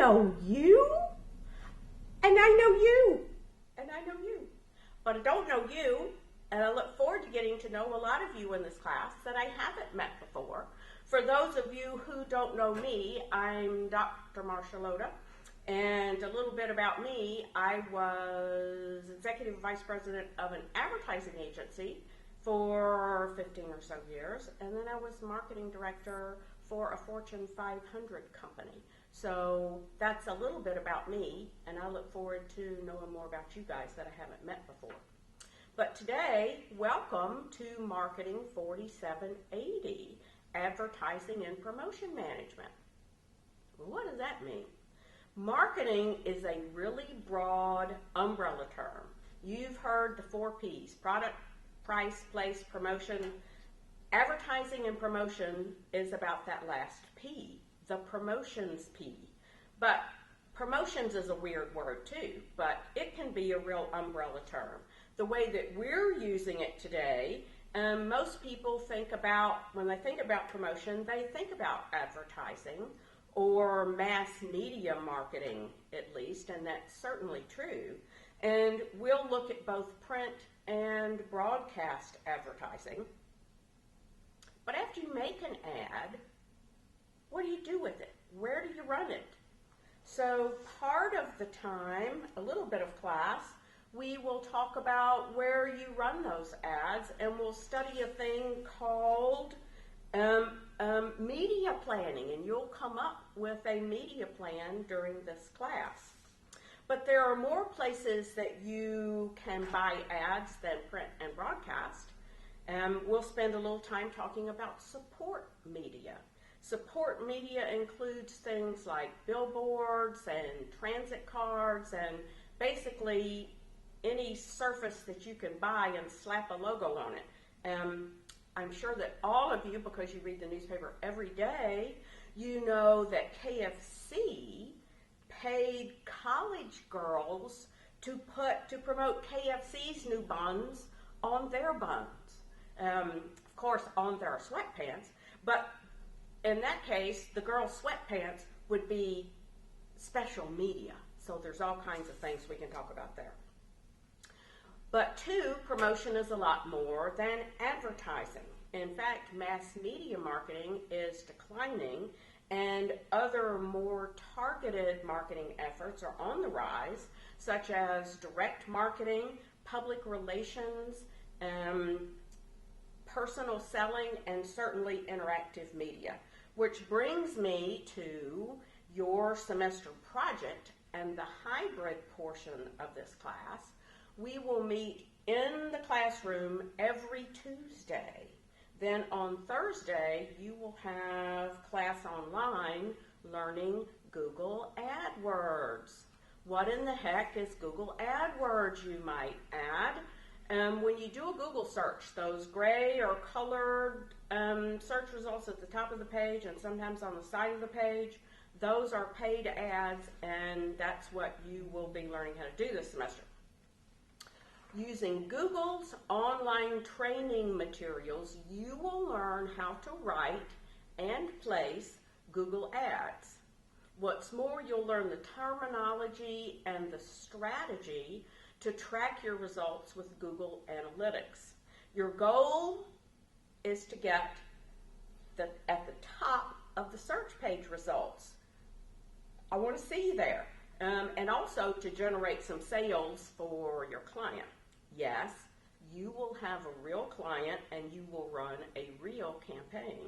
know you, and I know you, and I know you. But I don't know you, and I look forward to getting to know a lot of you in this class that I haven't met before. For those of you who don't know me, I'm Dr. Marsha Loda, and a little bit about me, I was Executive Vice President of an advertising agency for 15 or so years, and then I was Marketing Director for a Fortune 500 company. So that's a little bit about me, and I look forward to knowing more about you guys that I haven't met before. But today, welcome to Marketing 4780, Advertising and Promotion Management. Well, what does that mean? Marketing is a really broad umbrella term. You've heard the 4 P's: product, price, place, promotion. Advertising and promotion is about that last P, the promotions P. But promotions is a weird word too, but it can be a real umbrella term. The way that we're using it today, most people think about, when they think about promotion, they think about advertising or mass media marketing at least, and that's certainly true. And we'll look at both print and broadcast advertising. But after you make an ad, what do you do with it? Where do you run it? So part of the time, a little bit of class, we will talk about where you run those ads, and we'll study a thing called media planning, and you'll come up with a media plan during this class. But there are more places that you can buy ads than print and broadcast. We'll spend a little time talking about support media. Support media includes things like billboards and transit cards and basically any surface that you can buy and slap a logo on it. I'm sure that all of you, because you read the newspaper every day, you know that KFC paid college girls to promote KFC's new buns on their buns. Of course, on their sweatpants, but in that case, the girls' sweatpants would be special media. So there's all kinds of things we can talk about there. But promotion is a lot more than advertising. In fact, mass media marketing is declining, and other more targeted marketing efforts are on the rise, such as direct marketing, public relations, personal selling, and certainly interactive media. Which brings me to your semester project and the hybrid portion of this class. We will meet in the classroom every Tuesday. Then on Thursday, you will have class online learning Google AdWords. What in the heck is Google AdWords, you might add? When you do a Google search, those gray or colored search results at the top of the page and sometimes on the side of the page, those are paid ads, and that's what you will be learning how to do this semester. Using Google's online training materials, you will learn how to write and place Google ads. What's more, you'll learn the terminology and the strategy to track your results with Google Analytics. Your goal is to get at the top of the search page results. I want to see you there. And also to generate some sales for your client. Yes, you will have a real client and you will run a real campaign.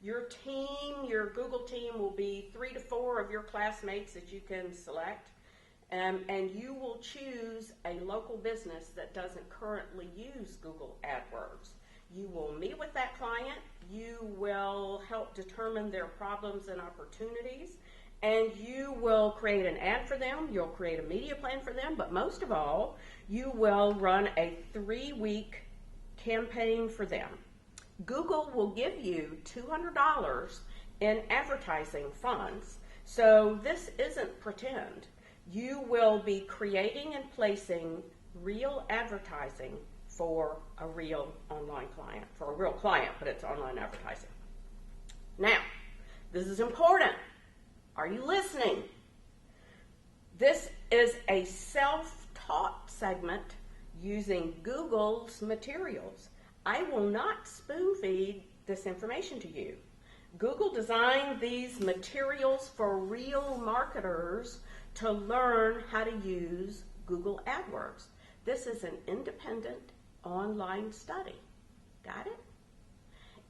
Your team, your Google team, will be 3 to 4 of your classmates that you can select. And you will choose a local business that doesn't currently use Google AdWords. You will meet with that client, you will help determine their problems and opportunities, and you will create an ad for them, you'll create a media plan for them, but most of all, you will run a 3-week campaign for them. Google will give you $200 in advertising funds, so this isn't pretend. You will be creating and placing real advertising for a real online client, for a real client, but it's online advertising. Now, this is important. Are you listening? is a self-taught segment using Google's materials. I will not spoon feed this information to you. Google designed these materials for real marketers to learn how to use Google AdWords. This is an independent online study. Got it?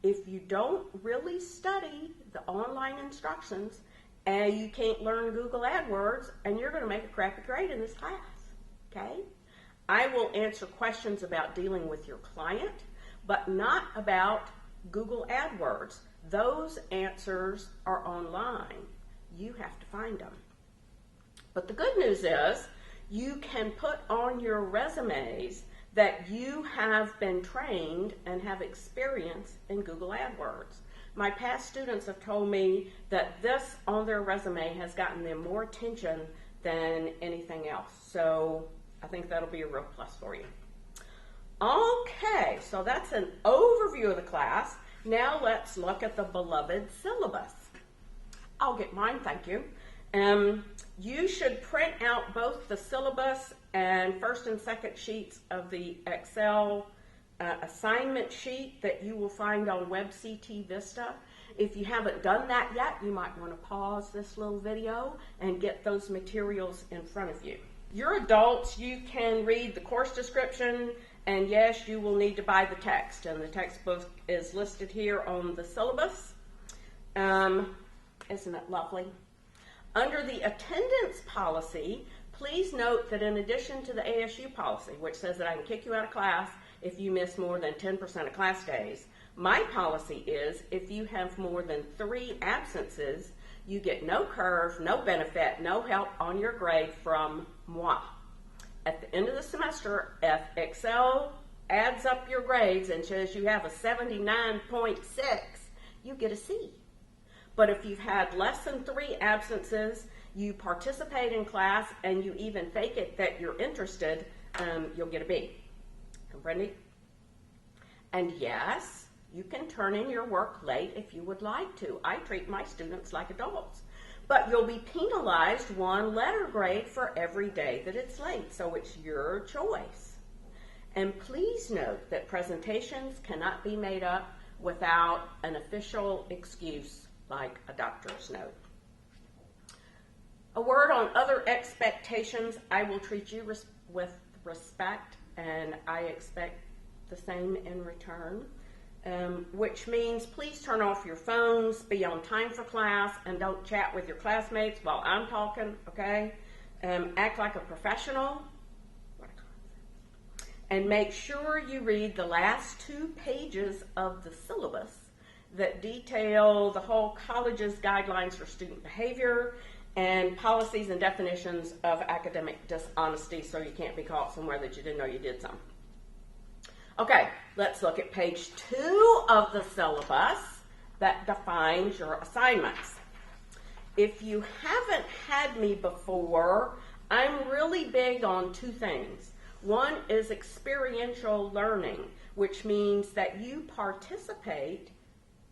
If you don't really study the online instructions and you can't learn Google AdWords, and you're going to make a crappy grade in this class, okay? I will answer questions about dealing with your client, but not about Google AdWords. Those answers are online. You have to find them. But the good news is you can put on your resumes that you have been trained and have experience in Google AdWords. My past students have told me that this on their resume has gotten them more attention than anything else. So I think that'll be a real plus for you. Okay, so that's an overview of the class. Now let's look at the beloved syllabus. I'll get mine, thank you. You should print out both the syllabus and first and second sheets of the Excel assignment sheet that you will find on WebCT Vista. If you haven't done that yet, you might want to pause this little video and get those materials in front of you. You're adults, you can read the course description, and yes, you will need to buy the text, and the textbook is listed here on the syllabus. Isn't it lovely? Under the attendance policy, please note that in addition to the ASU policy, which says that I can kick you out of class if you miss more than 10% of class days, my policy is if you have more than 3 absences, you get no curve, no benefit, no help on your grade from moi. At the end of the semester, if Excel adds up your grades and says you have a 79.6, you get a C. But if you've had less than 3 absences, you participate in class, and you even fake it that you're interested, you'll get a B. Comprende? And yes, you can turn in your work late if you would like to. I treat my students like adults. But you'll be penalized 1 letter grade for every day that it's late, so it's your choice. And please note that presentations cannot be made up without an official excuse like a doctor's note. A word on other expectations. I will treat you with respect, and I expect the same in return, which means please turn off your phones, be on time for class, and don't chat with your classmates while I'm talking, okay? Act like a professional. And make sure you read the last 2 pages of the syllabus that detail the whole college's guidelines for student behavior and policies and definitions of academic dishonesty, so you can't be caught somewhere that you didn't know you did something. Okay, let's look at page 2 of the syllabus that defines your assignments. If you haven't had me before, I'm really big on 2 things. One is experiential learning, which means that you participate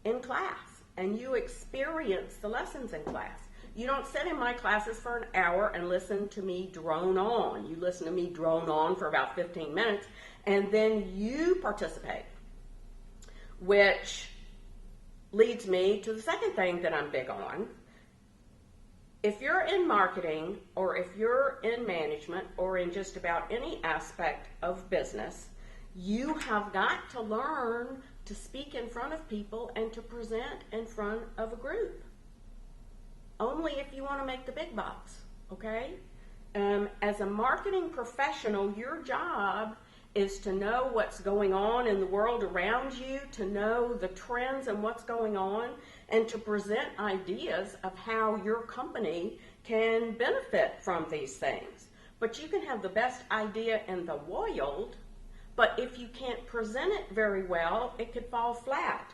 in class and you experience the lessons in class. You don't sit in my classes for an hour and listen to me drone on. You listen to me drone on for about 15 minutes, and then you participate, which leads me to the second thing that I'm big on. If you're in marketing, or if you're in management, or in just about any aspect of business, you have got to learn to speak in front of people and to present in front of a group. Only if you want to make the big bucks, okay? As a marketing professional, your job is to know what's going on in the world around you, to know the trends and what's going on, and to present ideas of how your company can benefit from these things. But you can have the best idea in the world, but if you can't present it very well, it could fall flat.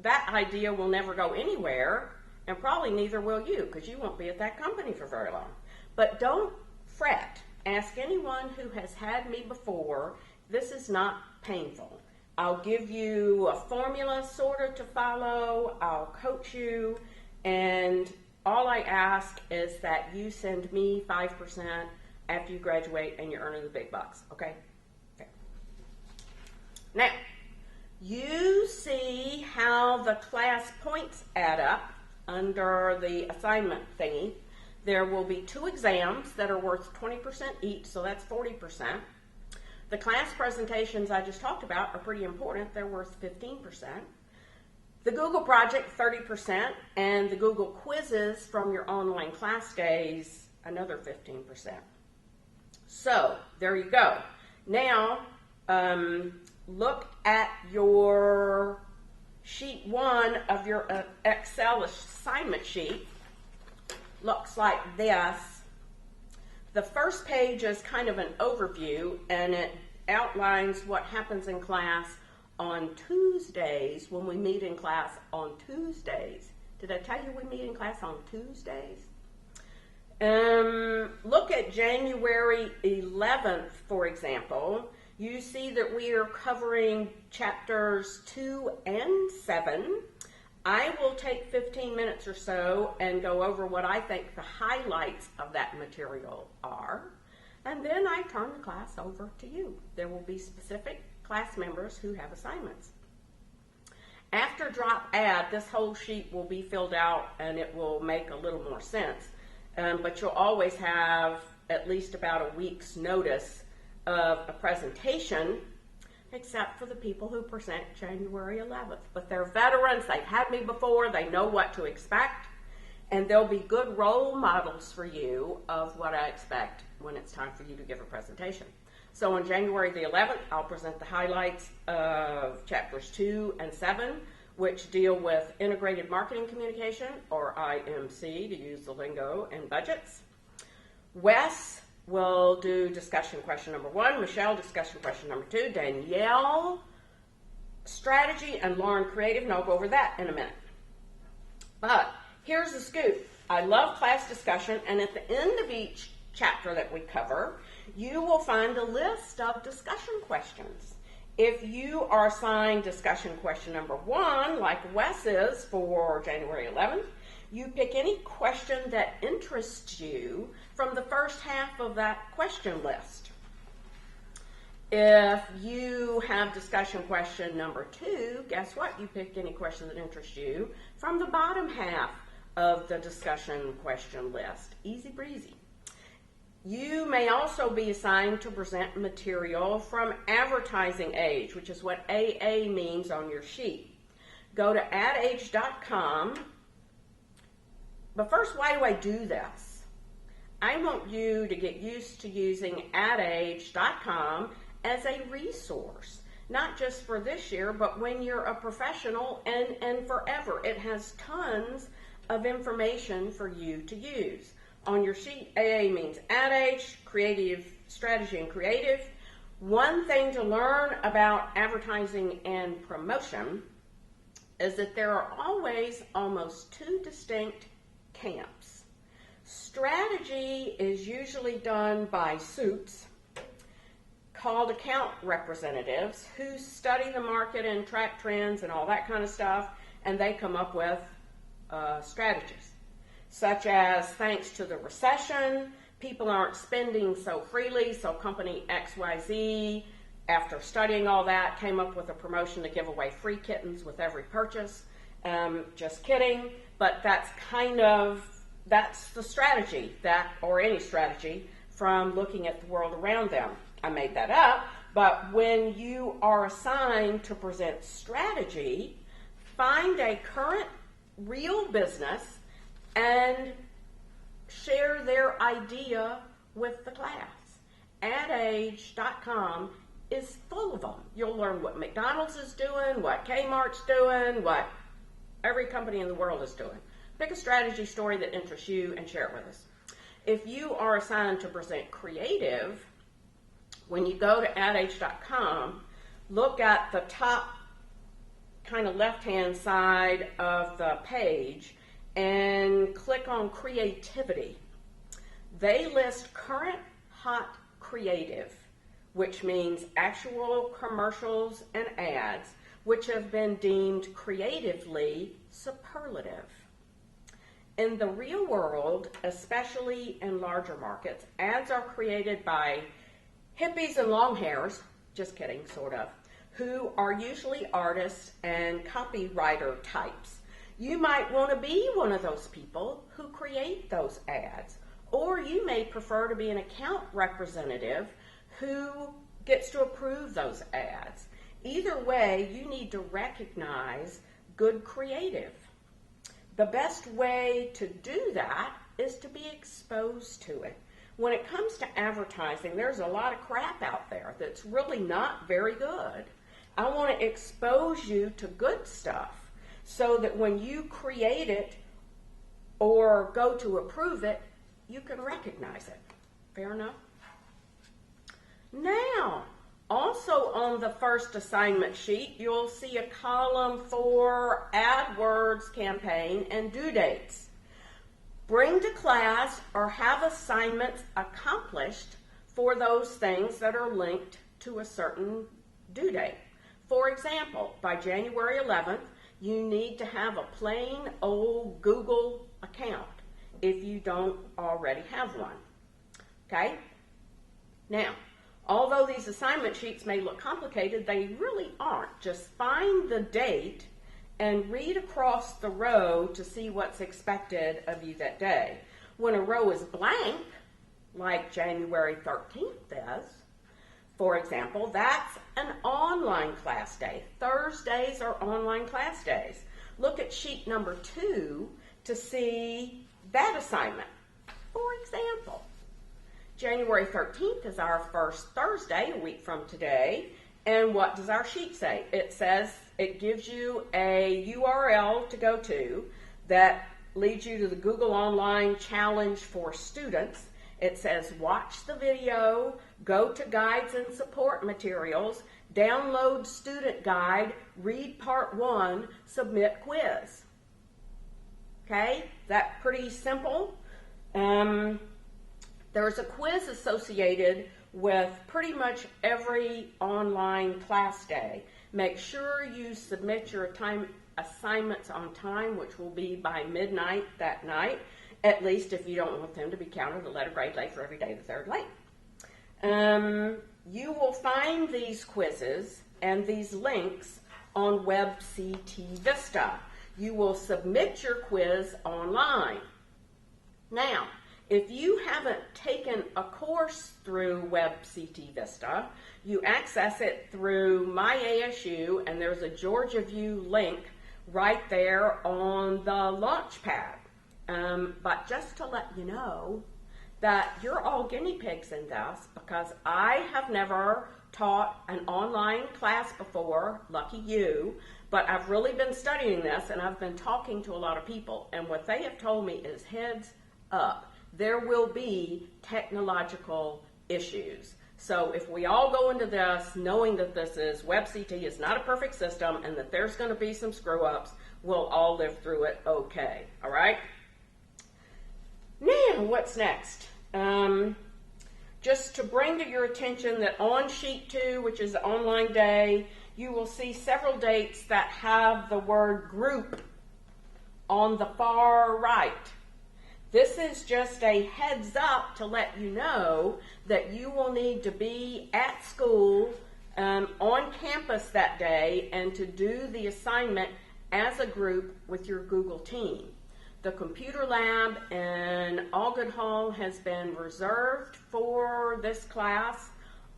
That idea will never go anywhere, and probably neither will you, because you won't be at that company for very long. But don't fret. Ask anyone who has had me before. This is not painful. I'll give you a formula sort of to follow. I'll coach you, and all I ask is that you send me 5% after you graduate and you're earning the big bucks, okay? Okay. Now, you see how the class points add up under the assignment thingy. There will be 2 exams that are worth 20% each, so that's 40%. The class presentations I just talked about are pretty important. They're worth 15%. The Google project, 30%, and the Google quizzes from your online class days, another 15%. So, there you go. Now, look at your sheet 1 of your Excel assignment sheet. Looks like this. The first page is kind of an overview, and it outlines what happens in class on Tuesdays when we meet in class on Tuesdays. Did I tell you we meet in class on Tuesdays? Look at January 11th, for example. You see that we are covering chapters 2 and 7. I will take 15 minutes or so and go over what I think the highlights of that material are, and then I turn the class over to you. There will be specific class members who have assignments. After drop add, this whole sheet will be filled out and it will make a little more sense, but you'll always have at least about a week's notice of a presentation, except for the people who present January 11th. But they're veterans, they've had me before, they know what to expect, and they'll be good role models for you of what I expect when it's time for you to give a presentation. So on January the 11th, I'll present the highlights of chapters 2 and 7, which deal with integrated marketing communication, or IMC, to use the lingo, and budgets. Wes will do discussion question number 1, Michelle, discussion question number 2, Danielle, strategy, and Lauren, creative, and I'll go over that in a minute. But here's the scoop. I love class discussion, and at the end of each chapter that we cover, you will find a list of discussion questions. If you are assigned discussion question number 1, like Wes is for January 11th, you pick any question that interests you from the first half of that question list. If you have discussion question number 2, guess what? You pick any question that interests you from the bottom half of the discussion question list. Easy breezy. You may also be assigned to present material from Advertising Age, which is what AA means on your sheet. Go to adage.com. But first, why do I do this? I want you to get used to using adage.com as a resource, not just for this year, but when you're a professional and forever. It has tons of information for you to use. On your sheet, AA means adage, creative, strategy, and creative. One thing to learn about advertising and promotion is that there are always almost 2 distinct camps. Strategy is usually done by suits called account representatives who study the market and track trends and all that kind of stuff, and they come up with strategies, such as, thanks to the recession, people aren't spending so freely, so company XYZ, after studying all that, came up with a promotion to give away free kittens with every purchase. Just kidding, but that's the strategy, or any strategy, from looking at the world around them. I made that up, but when you are assigned to present strategy, find a current real business and share their idea with the class. Adage.com is full of them. You'll learn what McDonald's is doing, what Kmart's doing, what every company in the world is doing. Pick a strategy story that interests you and share it with us. If you are assigned to present creative, when you go to adage.com, look at the top kind of left-hand side of the page and click on creativity. They list current hot creative, which means actual commercials and ads, which have been deemed creatively superlative. In the real world, especially in larger markets, ads are created by hippies and long hairs, just kidding, sort of, who are usually artists and copywriter types. You might want to be one of those people who create those ads, or you may prefer to be an account representative who gets to approve those ads. Either way, you need to recognize good creative. The best way to do that is to be exposed to it. When it comes to advertising, there's a lot of crap out there that's really not very good. I want to expose you to good stuff so that when you create it or go to approve it, you can recognize it. Fair enough? Now, also on the first assignment sheet, you'll see a column for AdWords campaign and due dates. Bring to class or have assignments accomplished for those things that are linked to a certain due date. For example, by January 11th, you need to have a plain old Google account if you don't already have one. Okay? Now, although these assignment sheets may look complicated, they really aren't. Just find the date and read across the row to see what's expected of you that day. When a row is blank, like January 13th is, for example, that's an online class day. Thursdays are online class days. Look at sheet number 2 to see that assignment. For example, January 13th is our first Thursday, a week from today. And what does our sheet say? It says it gives you a URL to go to that leads you to the Google Online Challenge for students. It says watch the video, go to guides and support materials, download student guide, read part 1, submit quiz. Okay, that's pretty simple. There's a quiz associated with pretty much every online class day. Make sure you submit your assignments on time, which will be by midnight that night, at least if you don't want them to be counted a letter grade late for every day that they're late. You will find these quizzes and these links on WebCT Vista. You will submit your quiz online. Now, if you haven't taken a course through WebCT Vista, you access it through My ASU, and there's a Georgia View link right there on the Launchpad. But just to let you know that you're all guinea pigs in this, because I have never taught an online class before, lucky you, but I've really been studying this, and I've been talking to a lot of people, and what they have told me is heads up. There will be technological issues. So if we all go into this knowing that this is WebCT is not a perfect system and that there's going to be some screw-ups, we'll all live through it okay. All right? Now, what's next? Just to bring to your attention that on sheet 2, which is the online day, you will see several dates that have the word group on the far right. This is just a heads up to let you know that you will need to be at school on campus that day and to do the assignment as a group with your Google team. The computer lab in Allgood Hall has been reserved for this class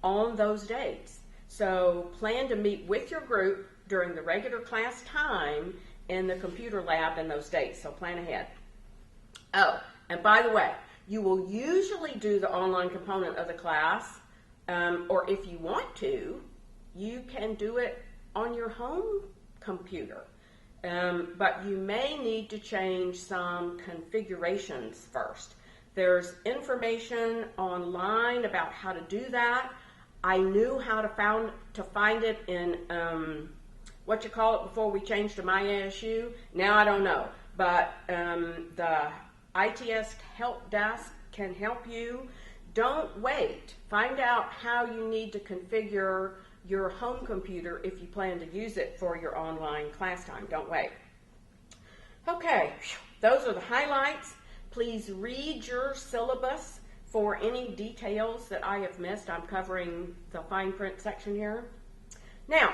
on those dates. So plan to meet with your group during the regular class time in the computer lab in those dates, so plan ahead. Oh, and by the way, you will usually do the online component of the class, or if you want to, you can do it on your home computer. But you may need to change some configurations first. There's information online about how to do that. I knew how to find it in before we changed to My ASU. Now I don't know, but the ITS help desk can help you. Don't wait. Find out how you need to configure your home computer if you plan to use it for your online class time. Don't wait. Okay, Those are the highlights. Please read your syllabus for any details that I have missed. I'm covering the fine print section here. Now,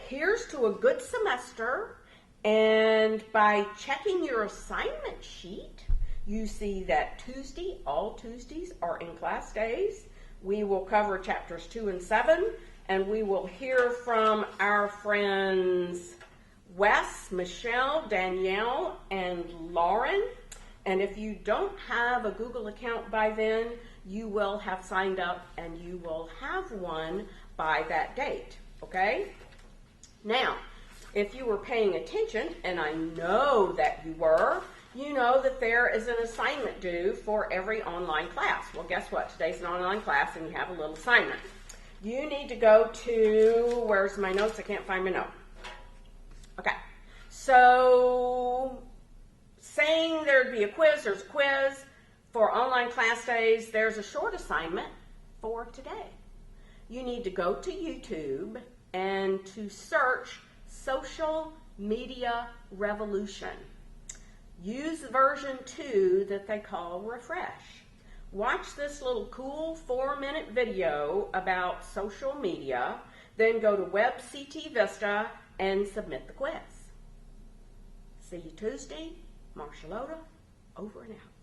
here's to a good semester, and by checking your assignment sheet, you see that Tuesday, all Tuesdays are in class days. We will cover chapters 2 and 7, and we will hear from our friends Wes, Michelle, Danielle, and Lauren. And if you don't have a Google account by then, you will have signed up and you will have one by that date, okay? Now, if you were paying attention, and I know that you were, you know that there is an assignment due for every online class. Well, guess what? Today's an online class and you have a little assignment. You need to go to, where's my notes? I can't find my note. Okay, so saying there'd be a quiz, there's a quiz. For online class days, there's a short assignment for today. You need to go to YouTube and to search Social Media Revolution. Use version 2 that they call Refresh. Watch this little cool 4-minute video about social media, then go to WebCT Vista and submit the quiz. See you Tuesday. Marsha Loda, over and out.